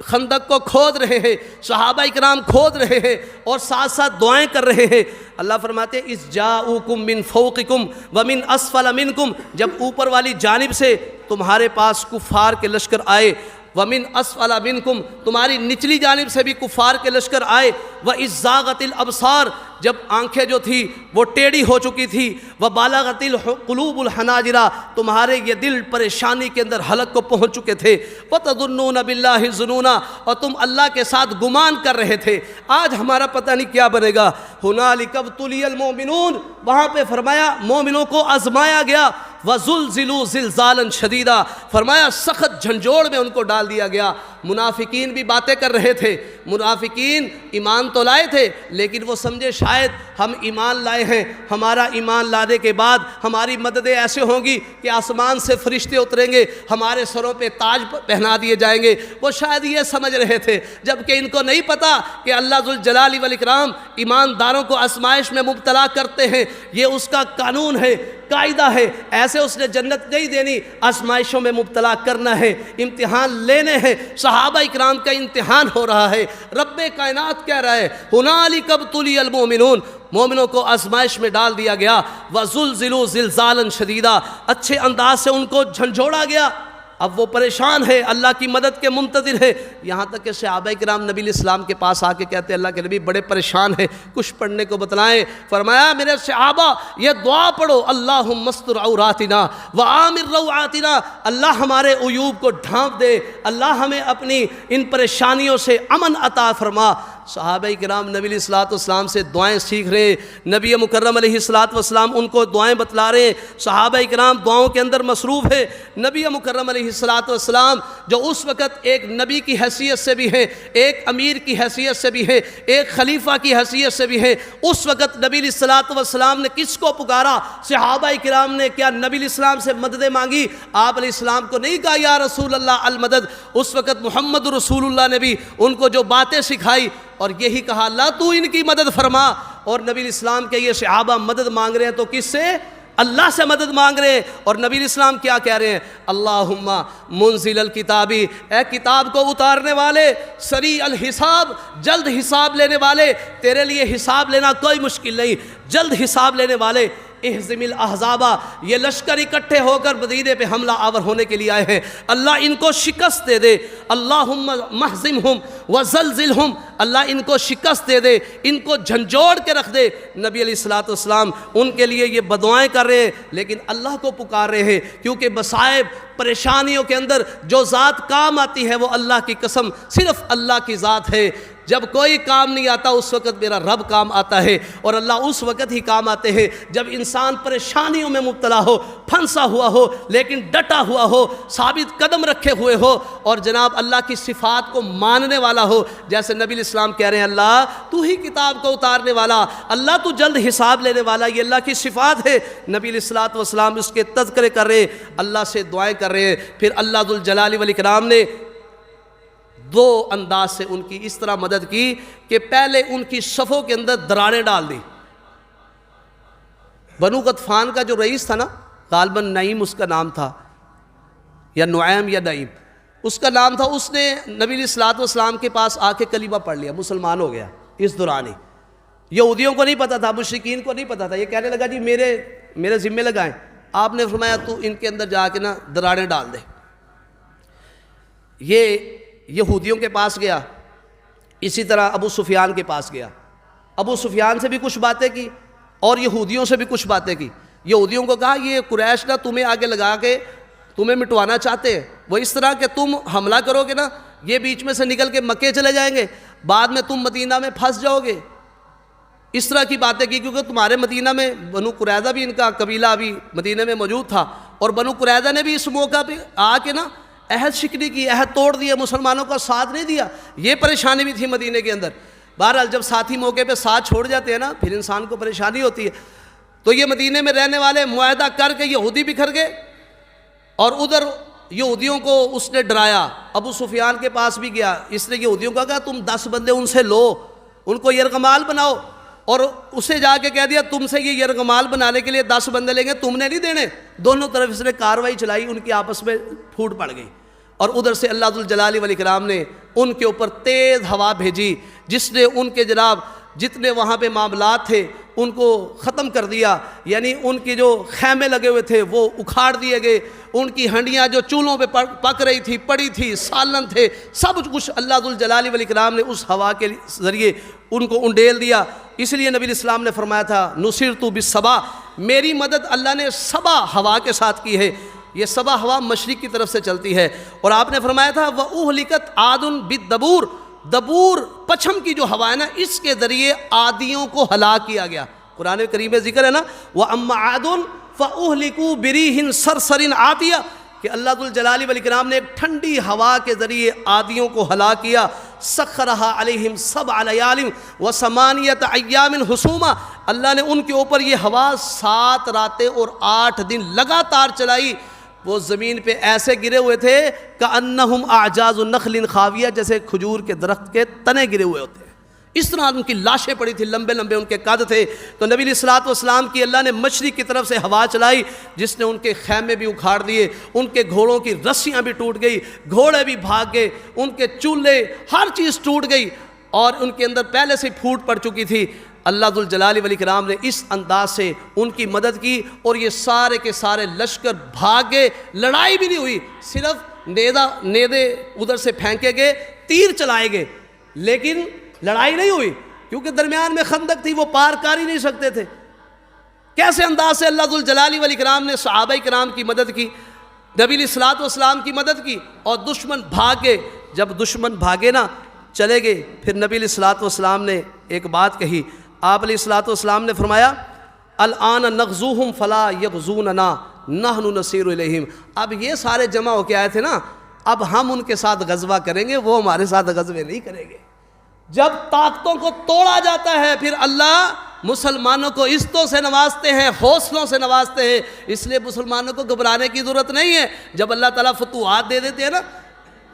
خندق کو کھود رہے ہیں، صحابہ کرام کھود رہے ہیں اور ساتھ ساتھ دعائیں کر رہے ہیں۔ اللہ فرماتے ہیں اِذْ جَاءُوكُم مِّن فَوْقِكُمْ وَمِنْ أَسْفَلَ مِنْكُمْ، جب اوپر والی جانب سے تمہارے پاس کفار کے لشکر آئے، وَمِنْ أَسْفَلَ مِنْكُمْ، تمہاری نچلی جانب سے بھی کفار کے لشکر آئے، وَإِذْ زَاغَتِ الْأَبْصَارُ، جب آنکھیں جو تھی وہ ٹیڑھی ہو چکی تھی، وَبَلَغَتِ الْقُلُوبُ الْحَنَاجِرَ، تمہارے یہ دل پریشانی کے اندر حلق کو پہنچ چکے تھے، وَتَظُنُّونَ بِاللَّهِ الظُّنُونَ، اور تم اللہ کے ساتھ گمان کر رہے تھے آج ہمارا پتہ نہیں کیا بنے گا۔ هُنَالِكَ ابْتُلِيَ الْمُؤْمِنُونَ، وہاں پہ فرمایا مومنوں کو آزمایا گیا، وَزُلْزِلُوا زِلْزَالًا شَدِيدًا، فرمایا سخت جھنجھوڑ میں ان کو ڈال دیا گیا۔ منافقین بھی باتیں کر رہے تھے، منافقین ایمان تو لائے تھے لیکن وہ سمجھے شاید ہم ایمان لائے ہیں، ہمارا ایمان لانے کے بعد ہماری مددیں ایسے ہوں گی کہ آسمان سے فرشتے اتریں گے، ہمارے سروں پہ تاج پہنا دیے جائیں گے، وہ شاید یہ سمجھ رہے تھے، جبکہ ان کو نہیں پتا کہ اللہ ذوالجلال والاکرام ایمانداروں کو آزمائش میں مبتلا کرتے ہیں، یہ اس کا قانون ہے، قاعدہ ہے، ایسے اس نے جنت نہیں دینی، آزمائشوں میں مبتلا کرنا ہے، امتحان لینے ہیں۔ صحابہ اکرام کا امتحان ہو رہا ہے، رب کائنات کہہ رہا ہے هُنَالِكَ ابْتُلِيَ الْمُؤْمِنُونَ، مومنوں کو آزمائش میں ڈال دیا گیا، وَزُلْزِلُوا زِلْزَالًا شَدِيدًا، اچھے انداز سے ان کو جھنجھوڑا گیا۔ اب وہ پریشان ہے، اللہ کی مدد کے منتظر ہے، یہاں تک کہ صحابہ کرام نبی علیہ السلام کے پاس آ کے کہتے ہیں اللہ کے نبی بڑے پریشان ہیں، کچھ پڑھنے کو بتلائیں۔ فرمایا میرے صحابہ یہ دعا پڑھو، اللہم استر عوراتنا وآمن روعاتنا، اللہ ہمارے عیوب کو ڈھانپ دے، اللہ ہمیں اپنی ان پریشانیوں سے امن عطا فرما۔ صحابہ کرام نبی علیہ السلام سے دعائیں سیکھ رہے ہیں، نبی مکرم علیہ السلام ان کو دعائیں بتلا رہے ہیں، صحابہ کرام دعاؤں کے اندر مصروف ہے۔ نبی مکرم علیہ السلام جو اس وقت ایک نبی کی حیثیت سے بھی ہیں، ایک امیر کی حیثیت سے بھی ہیں، ایک خلیفہ کی حیثیت سے بھی ہیں، اس وقت نبی علیہ السلام نے کس کو پکارا؟ صحابہ کرام نے کیا نبی علیہ السلام سے مددیں مانگی؟ آپ علیہ السلام کو نہیں کہا یا رسول اللہ المدد، اس وقت محمد رسول اللہ نے بھی ان کو جو باتیں سکھائی اور یہی کہا اللہ تو ان کی مدد فرما۔ اور نبی علیہ السلام کے یہ صحابہ مدد مانگ رہے ہیں تو کس سے؟ اللہ سے مدد مانگ رہے ہیں۔ اور نبی علیہ السلام کیا کہہ رہے ہیں؟ اللہم منزل الکتابی، اے کتاب کو اتارنے والے، سریع الحساب، جلد حساب لینے والے، تیرے لیے حساب لینا کوئی مشکل نہیں، جلد حساب لینے والے، اہزم الاحزاب، یہ لشکر اکٹھے ہو کر مدینے پہ حملہ آور ہونے کے لیے آئے ہیں، اللہ ان کو شکست دے دے، اللہم محزمہم وزلزلہم، اللہ ان کو شکست دے دے، ان کو جھنجھوڑ کے رکھ دے۔ نبی علیہ السلام ان کے لیے یہ بدعائیں کر رہے ہیں لیکن اللہ کو پکار رہے ہیں، کیونکہ مصائب پریشانیوں کے اندر جو ذات کام آتی ہے وہ اللہ کی قسم صرف اللہ کی ذات ہے۔ جب کوئی کام نہیں آتا اس وقت میرا رب کام آتا ہے، اور اللہ اس وقت ہی کام آتے ہیں جب انسان پریشانیوں میں مبتلا ہو، پھنسا ہوا ہو لیکن ڈٹا ہوا ہو، ثابت قدم رکھے ہوئے ہو، اور جناب اللہ کی صفات کو ماننے والا ہو۔ جیسے نبی علیہ السلام کہہ رہے ہیں اللہ تو ہی کتاب کو اتارنے والا، اللہ تو جلد حساب لینے والا، یہ اللہ کی صفات ہے۔ نبی علیہ السلام اس کے تذکرے کر رہے ہیں، اللہ سے دعائیں کر رہے ہیں۔ پھر اللہ ذوالجلال والاکرام نے دو انداز سے ان کی اس طرح مدد کی کہ پہلے ان کی صفوں کے اندر دراڑیں ڈال دی. بنو غطفان کا جو رئیس تھا نا، غالباً نعیم اس کا نام تھا، یا نعیم یا نعیم اس کا نام تھا، اس نے نبی علیہ الصلوۃ والسلام کے پاس آ کے کلمہ پڑھ لیا، مسلمان ہو گیا اس دوران ہی. یہودیوں کو نہیں پتا تھا، مشرکین کو نہیں پتا تھا. یہ کہنے لگا جی میرے ذمے لگائیں. آپ نے فرمایا تو ان کے اندر جا کے نا دراڑیں ڈال دے. یہ یہودیوں کے پاس گیا، اسی طرح ابو سفیان کے پاس گیا. ابو سفیان سے بھی کچھ باتیں کی اور یہودیوں سے بھی کچھ باتیں کی. یہودیوں کو کہا یہ قریش نا تمہیں آگے لگا کے تمہیں مٹوانا چاہتے ہیں، وہ اس طرح کہ تم حملہ کرو گے نا، یہ بیچ میں سے نکل کے مکے چلے جائیں گے، بعد میں تم مدینہ میں پھنس جاؤ گے. اس طرح کی باتیں کی، کیونکہ تمہارے مدینہ میں بنو قریظہ بھی ان کا قبیلہ ابھی مدینہ میں موجود تھا، اور بنو قریظہ نے بھی اس موقع پہ آ کے نا عہد شکنی کی، عہد توڑ دیا، مسلمانوں کا ساتھ نہیں دیا. یہ پریشانی بھی تھی مدینہ کے اندر. بہرحال جب ساتھی موقع پہ ساتھ چھوڑ جاتے ہیں نا، پھر انسان کو پریشانی ہوتی ہے. تو یہ مدینہ میں رہنے والے معاہدہ کر کے یہودی بکھر گئے، اور ادھر یہودیوں کو اس نے ڈرایا. ابو سفیان کے پاس بھی گیا، اس نے یہودیوں کو کہا تم 10 بندے ان سے لو، ان کو یرغمال بناؤ، اور اسے جا کے کہہ دیا تم سے یہ یرغمال بنانے کے لیے 10 بندے لیں گے، تم نے نہیں دینے. دونوں طرف اس نے کاروائی چلائی، ان کی آپس میں پھوٹ پڑ گئی. اور ادھر سے اللہ ذوالجلال والاکرام نے ان کے اوپر تیز ہوا بھیجی، جس نے ان کے جناب جتنے وہاں پہ معاملات تھے ان کو ختم کر دیا. یعنی ان کے جو خیمے لگے ہوئے تھے وہ اکھاڑ دیے گئے، ان کی ہنڈیاں جو چولہوں پہ پک رہی تھی، پڑی تھی، سالن تھے، سب کچھ اللہ ذوالجلال والاکرام نے اس ہوا کے ذریعے ان کو انڈیل دیا. اس لیے نبی الاسلام نے فرمایا تھا نصرت بالصبا، میری مدد اللہ نے صبا ہوا کے ساتھ کی ہے. یہ صبا ہوا مشرق کی طرف سے چلتی ہے. اور آپ نے فرمایا تھا وَأُهْلِكَتْ عَادٌ بِالدَّبُورِ، دبور پچھم کی جو ہوا ہے نا، اس کے ذریعے عادیوں کو ہلاک کیا گیا. قرآن کریم میں ذکر ہے نا وَأَمَّا عَادٌ فَأُهْلِكُوا بِرِيحٍ صَرْصَرٍ عَاتِيَةٍ، کہ اللہ ذوالجلال والاکرام نے ایک ٹھنڈی ہوا کے ذریعے عادیوں کو ہلاک کیا. سخرها علیہم 7 لیال و8 ایام حسوما، اللہ نے ان کے اوپر یہ ہوا 7 راتیں اور 8 دن لگاتار چلائی. وہ زمین پہ ایسے گرے ہوئے تھے کأنہم اعجاز نخل خاویہ، جیسے کھجور کے درخت کے تنے گرے ہوئے ہوتے ہیں. اس طرح ان کی لاشیں پڑی تھی، لمبے لمبے ان کے قد تھے. تو نبی علیہ الصلوۃ والسلام کی اللہ نے مشرق کی طرف سے ہوا چلائی، جس نے ان کے خیمے بھی اکھاڑ دیے، ان کے گھوڑوں کی رسیاں بھی ٹوٹ گئی، گھوڑے بھی بھاگ گئے، ان کے چولہے ہر چیز ٹوٹ گئی، اور ان کے اندر پہلے سے پھوٹ پڑ چکی تھی. اللہ ذوالجلال والاکرام نے اس انداز سے ان کی مدد کی، اور یہ سارے کے سارے لشکر بھاگے. لڑائی بھی نہیں ہوئی، صرف نیزے ادھر سے پھینکے گئے، تیر چلائے گئے، لیکن لڑائی نہیں ہوئی، کیونکہ درمیان میں خندق تھی، وہ پار کر ہی نہیں سکتے تھے. کیسے انداز سے اللہ ذوالجلال والاکرام نے صحابہ کرام کی مدد کی، نبی علیہ الصلوۃ والسلام کی مدد کی، اور دشمن بھاگے. جب دشمن بھاگے نا چلے گئے، پھر نبی علیہ الصلوۃ والسلام نے ایک بات کہی. آپ علیہ الصلوۃ والسلام نے فرمایا الآن نغزوہم فلا یغزوننا نحن نسیر الیہم. اب یہ سارے جمع ہو کے آئے تھے نا، اب ہم ان کے ساتھ غزوہ کریں گے، وہ ہمارے ساتھ غزوے نہیں کریں گے. جب طاقتوں کو توڑا جاتا ہے پھر اللہ مسلمانوں کو عزتوں سے نوازتے ہیں، حوصلوں سے نوازتے ہیں. اس لیے مسلمانوں کو گھبرانے کی ضرورت نہیں ہے. جب اللہ تعالیٰ فتوحات دے دیتے ہیں نا،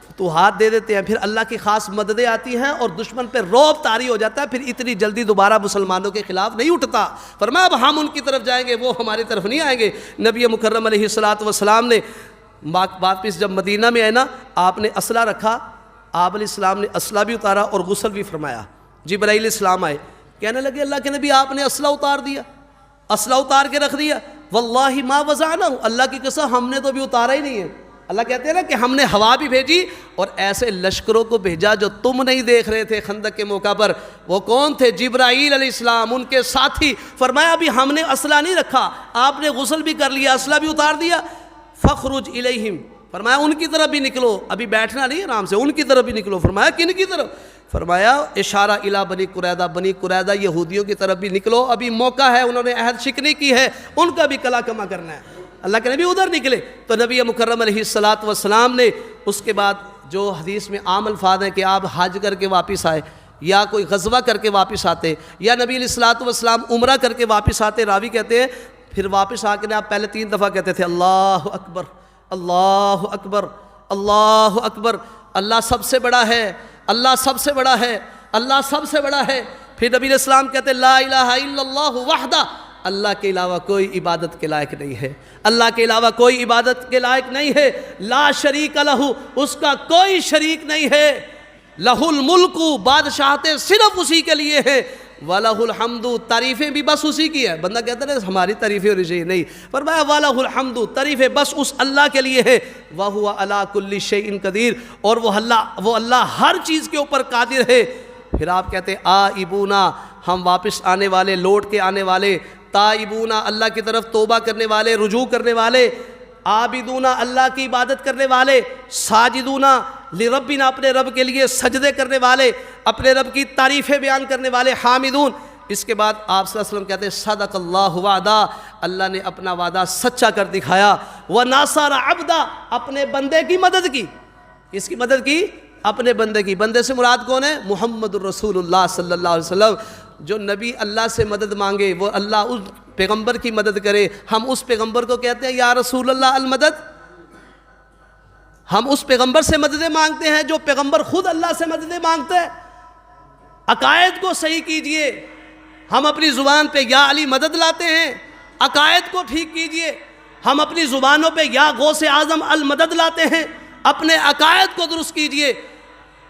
فتوحات دے دیتے ہیں، پھر اللہ کی خاص مددیں آتی ہیں اور دشمن پہ رعب طاری ہو جاتا ہے، پھر اتنی جلدی دوبارہ مسلمانوں کے خلاف نہیں اٹھتا. فرمایا اب ہم ان کی طرف جائیں گے، وہ ہماری طرف نہیں آئیں گے. نبی مکرم علیہ الصلوۃ والسلام نے واپس جب مدینہ میں آئے نا، آپ نے اسلحہ رکھا. آپ علیہ السلام نے اسلحہ بھی اتارا اور غسل بھی فرمایا. جبرائیل علیہ السلام آئے، کہنے لگے اللہ کے نبی آپ نے اسلحہ اتار دیا، اسلحہ اتار کے رکھ دیا. واللہ ما وضعنہ، اللہ کی قسم ہم نے تو بھی اتارا ہی نہیں ہے. اللہ کہتے ہیں نا کہ ہم نے ہوا بھی بھیجی اور ایسے لشکروں کو بھیجا جو تم نہیں دیکھ رہے تھے خندق کے موقع پر. وہ کون تھے؟ جبرائیل علیہ السلام، ان کے ساتھی. فرمایا ابھی ہم نے اسلحہ نہیں رکھا، آپ نے غسل بھی کر لیا، اسلحہ بھی اتار دیا. فخرج الیہم، فرمایا ان کی طرف بھی نکلو، ابھی بیٹھنا نہیں آرام سے، ان کی طرف بھی نکلو. فرمایا کن کی طرف؟ فرمایا اشارہ الی بنی قریظہ، بنی قریظہ یہودیوں کی طرف بھی نکلو، ابھی موقع ہے، انہوں نے عہد شکنی کی ہے، ان کا بھی کلا کما کرنا ہے. اللہ کے نبی ادھر نکلے. تو نبی مکرم علیہ الصلوۃ والسلام نے اس کے بعد جو حدیث میں عام الفاظ ہیں کہ آپ حج کر کے واپس آئے، یا کوئی غزوہ کر کے واپس آتے، یا نبی علیہ الصلوۃ والسلام عمرہ کر کے واپس آتے. راوی کہتے ہیں پھر واپس آ کے آپ پہلے 3 دفعہ کہتے تھے اللہ اکبر، اللہ اکبر، اللہ اکبر. اللہ سب سے بڑا ہے، اللہ سب سے بڑا ہے، اللہ سب سے بڑا ہے۔ پھر نبی علیہ السلام کہتے لا الہ الا اللہ وحدہ، اللہ کے علاوہ کوئی عبادت کے لائق نہیں ہے، اللہ کے علاوہ کوئی عبادت کے لائق نہیں ہے، لا شریک لہ، اس کا کوئی شریک نہیں ہے، لہ الملک، بادشاہتیں صرف اسی کے لیے ہیں، وَلَهُ الْحَمْدُ، تعریفیں بھی بس اسی کی ہے۔ بندہ کہتا ہے ہماری تعریفیں ہونی چاہیے، نہیں، فرمایا وَلَهُ الْحَمْدُ، تعریفیں بس اس اللہ کے لیے ہے، وَهُوَ عَلَىٰ كُلِّ شَيْءٍ قَدِيرٌ، اور وہ اللہ ہر چیز کے اوپر قادر ہے۔ پھر آپ کہتے ہیں آئبونا، ہم واپس آنے والے، لوٹ کے آنے والے، تائبونا، اللہ کی طرف توبہ کرنے والے، رجوع کرنے والے، عابدونا، اللہ کی عبادت کرنے والے، ساجدونا لربنا، اپنے رب کے لیے سجدے کرنے والے، اپنے رب کی تعریفیں بیان کرنے والے، حامدون۔ اس کے بعد آپ صلی اللہ علیہ وسلم کہتے ہیں صدق اللہ وعدہ، اللہ نے اپنا وعدہ سچا کر دکھایا، وناصر عبدا، اپنے بندے کی مدد کی۔ اس کی مدد کی؟ اپنے بندے کی۔ بندے سے مراد کون ہے؟ محمد الرسول اللہ صلی اللہ علیہ وسلم۔ جو نبی اللہ سے مدد مانگے وہ اللہ اس پیغمبر کی مدد کرے۔ ہم اس پیغمبر کو کہتے ہیں یا رسول اللہ المدد۔ ہم اس پیغمبر سے مددیں مانگتے ہیں جو پیغمبر خود اللہ سے مددیں مانگتے ہیں۔ عقائد کو صحیح کیجئے۔ ہم اپنی زبان پہ یا علی مدد لاتے ہیں، عقائد کو ٹھیک کیجئے۔ ہم اپنی زبانوں پہ یا غوث اعظم المدد لاتے ہیں، اپنے عقائد کو درست کیجئے۔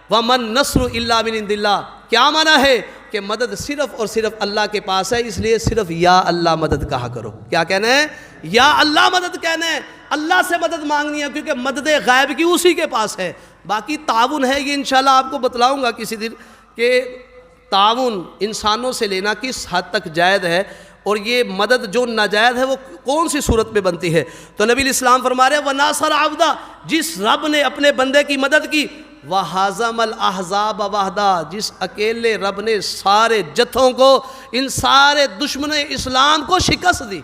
وَمَن نَّصْرُ إِلَّا مِنْ عِندِ اللَّهِ، کیا معنی ہے کہ مدد صرف اور صرف اللہ کے پاس ہے، اس لیے صرف یا اللہ مدد کہا کرو۔ کیا کہنا ہے؟ یا اللہ مدد کہنا ہے، اللہ سے مدد مانگنی ہے، کیونکہ مدد غیب کی اسی کے پاس ہے۔ باقی تعاون ہے، یہ انشاءاللہ آپ کو بتلاؤں گا کسی دن کہ تعاون انسانوں سے لینا کس حد تک جائز ہے، اور یہ مدد جو ناجائز ہے وہ کون سی صورت میں بنتی ہے۔ تو نبی علیہ السلام فرما رہے ہیں وَنَاصَرَ عَبْدًا، جس رب نے اپنے بندے کی مدد کی، وَحَزَمَ الْأَحْزَابَ وَحْدًا، جس اکیلے رب نے سارے جتھوں کو، ان سارے دشمن اسلام کو شکست دی،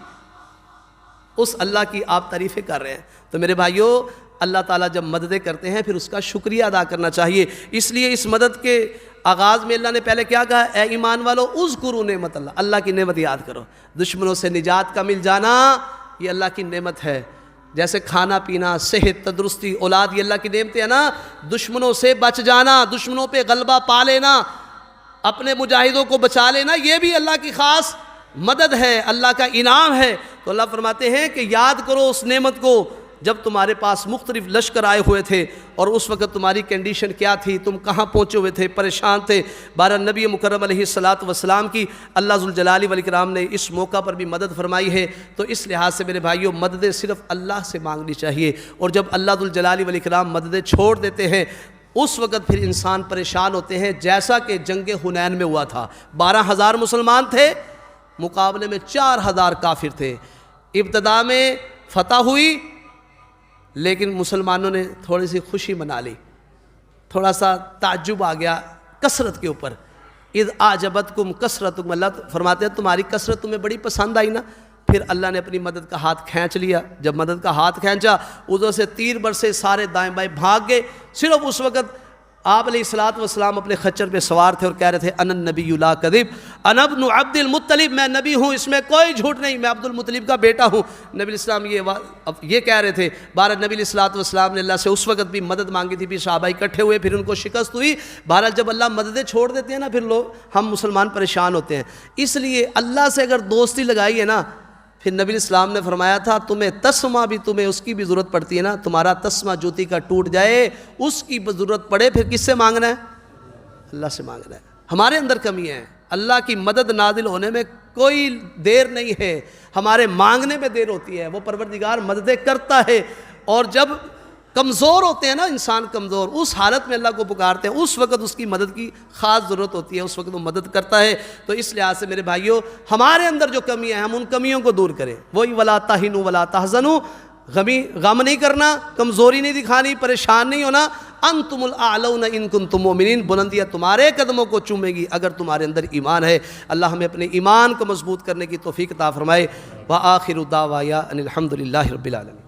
اس اللہ کی آپ تعریفیں کر رہے ہیں۔ تو میرے بھائیوں، اللہ تعالیٰ جب مددیں کرتے ہیں پھر اس کا شکریہ ادا کرنا چاہیے۔ اس لیے اس مدد کے آغاز میں اللہ نے پہلے کیا کہا؟ اے ایمان والو اذکروا نعمت اللہ، اللہ کی نعمت یاد کرو۔ دشمنوں سے نجات کا مل جانا یہ اللہ کی نعمت ہے، جیسے کھانا پینا، صحت، تندرستی، اولاد، یہ اللہ کی نعمتیں ہیں نا۔ دشمنوں سے بچ جانا، دشمنوں پہ غلبہ پا لینا، اپنے مجاہدوں کو بچا لینا، یہ بھی اللہ کی خاص مدد ہے، اللہ کا انعام ہے۔ تو اللہ فرماتے ہیں کہ یاد کرو اس نعمت کو جب تمہارے پاس مختلف لشکر آئے ہوئے تھے، اور اس وقت تمہاری کنڈیشن کیا تھی، تم کہاں پہنچے ہوئے تھے، پریشان تھے۔ بارہ نبی مکرم علیہ الصلاۃ کی اللہ ذوالجلال والاکرام نے اس موقع پر بھی مدد فرمائی ہے۔ تو اس لحاظ سے میرے بھائیوں، مددیں صرف اللہ سے مانگنی چاہیے، اور جب اللہ ذوالجلال والاکرام مددیں چھوڑ دیتے ہیں اس وقت پھر انسان پریشان ہوتے ہیں، جیسا کہ جنگ حنین میں ہوا تھا۔ 12,000 مسلمان تھے، مقابلے میں 4,000 کافر تھے۔ ابتدا میں فتح ہوئی، لیکن مسلمانوں نے تھوڑی سی خوشی منا لی، تھوڑا سا تعجب آ گیا کثرت کے اوپر۔ اذ اعجبتکم کثرتکم، اللہ فرماتے ہیں تمہاری کثرت تمہیں بڑی پسند آئی نا۔ پھر اللہ نے اپنی مدد کا ہاتھ کھینچ لیا۔ جب مدد کا ہاتھ کھینچا، ادھر سے تیر برسے، سارے دائیں بائیں بھاگ گئے۔ صرف اس وقت آپ علیہ السلام اپنے خچر پہ سوار تھے اور کہہ رہے تھے انا النبی لا کذب، انا ابن عبد المطلب، میں نبی ہوں، اس میں کوئی جھوٹ نہیں، میں عبد المطلب کا بیٹا ہوں۔ نبی علیہ السلام یہ کہہ رہے تھے۔ بہرحال نبی علیہ السلام نے اللہ سے اس وقت بھی مدد مانگی تھی، پھر صحابہ اکٹھے ہوئے، پھر ان کو شکست ہوئی۔ بہرحال جب اللہ مددیں چھوڑ دیتے ہیں نا، پھر ہم مسلمان پریشان ہوتے ہیں۔ اس لیے اللہ سے اگر دوستی لگائی ہے نا، پھر نبی علیہ السلام نے فرمایا تھا تمہیں تسمہ بھی، تمہیں اس کی بھی ضرورت پڑتی ہے نا، تمہارا تسمہ جوتی کا ٹوٹ جائے، اس کی ضرورت پڑے، پھر کس سے مانگنا ہے؟ اللہ سے مانگنا ہے۔ ہمارے اندر کمی ہے، اللہ کی مدد نازل ہونے میں کوئی دیر نہیں ہے، ہمارے مانگنے میں دیر ہوتی ہے۔ وہ پروردگار مددیں کرتا ہے، اور جب کمزور ہوتے ہیں نا انسان، کمزور، اس حالت میں اللہ کو پکارتے ہیں، اس وقت اس کی مدد کی خاص ضرورت ہوتی ہے، اس وقت وہ مدد کرتا ہے۔ تو اس لحاظ سے میرے بھائیوں، ہمارے اندر جو کمیاں ہیں ہم ان کمیوں کو دور کریں۔ وہی ولا تہنوا ولا تحزنوا، غم نہیں کرنا، کمزوری نہیں دکھانی، پریشان نہیں ہونا۔ انتم الاعلون ان کنتم مؤمنین، بلندیاں تمہارے قدموں کو چومے گی اگر تمہارے اندر ایمان ہے۔ اللہ ہمیں اپنے ایمان کو مضبوط کرنے کی توفیق عطا فرمائے۔ وآخر دعوانا ان الحمد للہ رب العالمین۔